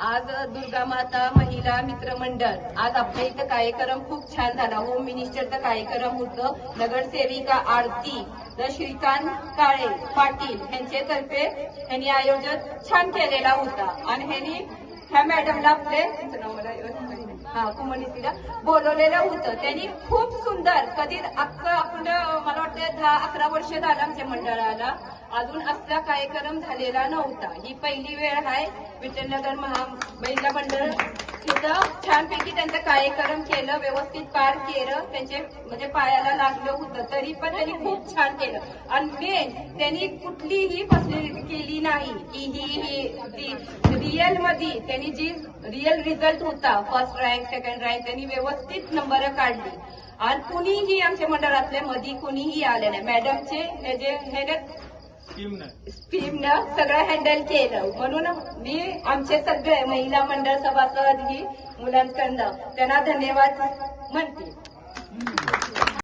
आज दुर्गा माता महिला मित्र मंडळ आज आपल्या इथं कार्यक्रम खूप छान झाला. होम मिनिस्टरचा कार्यक्रम होतं. नगरसेविका आरती श्रीकांत काळे पाटील यांच्यातर्फे यांनी आयोजन छान केलेला होता आणि ह्यांनी ह्या मॅडमला आपले कुमनीतीला बोलवलेलं होतं. त्यांनी खूप सुंदर कधी आपण मला वाटतं 10-11 वर्ष झालं आमच्या मंडळाला अजून असला कार्यक्रम झालेला नव्हता. ही पहिली वेळ आहे. विठ्ठलनगर महिला मंडळ तिथं छानपैकी त्यांचा कार्यक्रम केलं, व्यवस्थित पार केलं. त्यांचे म्हणजे पायाला लागलं होतं तरी पण त्यांनी खूप छान केलं आणि मेन त्यांनी कुठलीही फसलेली केली नाही की ही रिअल मध्ये त्यांनी जी रिअल रिझल्ट होता फर्स्ट रँक सेकंड रँक त्यांनी व्यवस्थित नंबर काढली आणि कुणीही आमच्या मंडळातल्या मध्ये कुणीही आले नाही. मॅडमचे हे स्कीमनं सगळं हँडल केलं म्हणून मी आमचे सगळे महिला मंडळ सभासद ही मुलांकडनं त्यांना धन्यवाद म्हणते.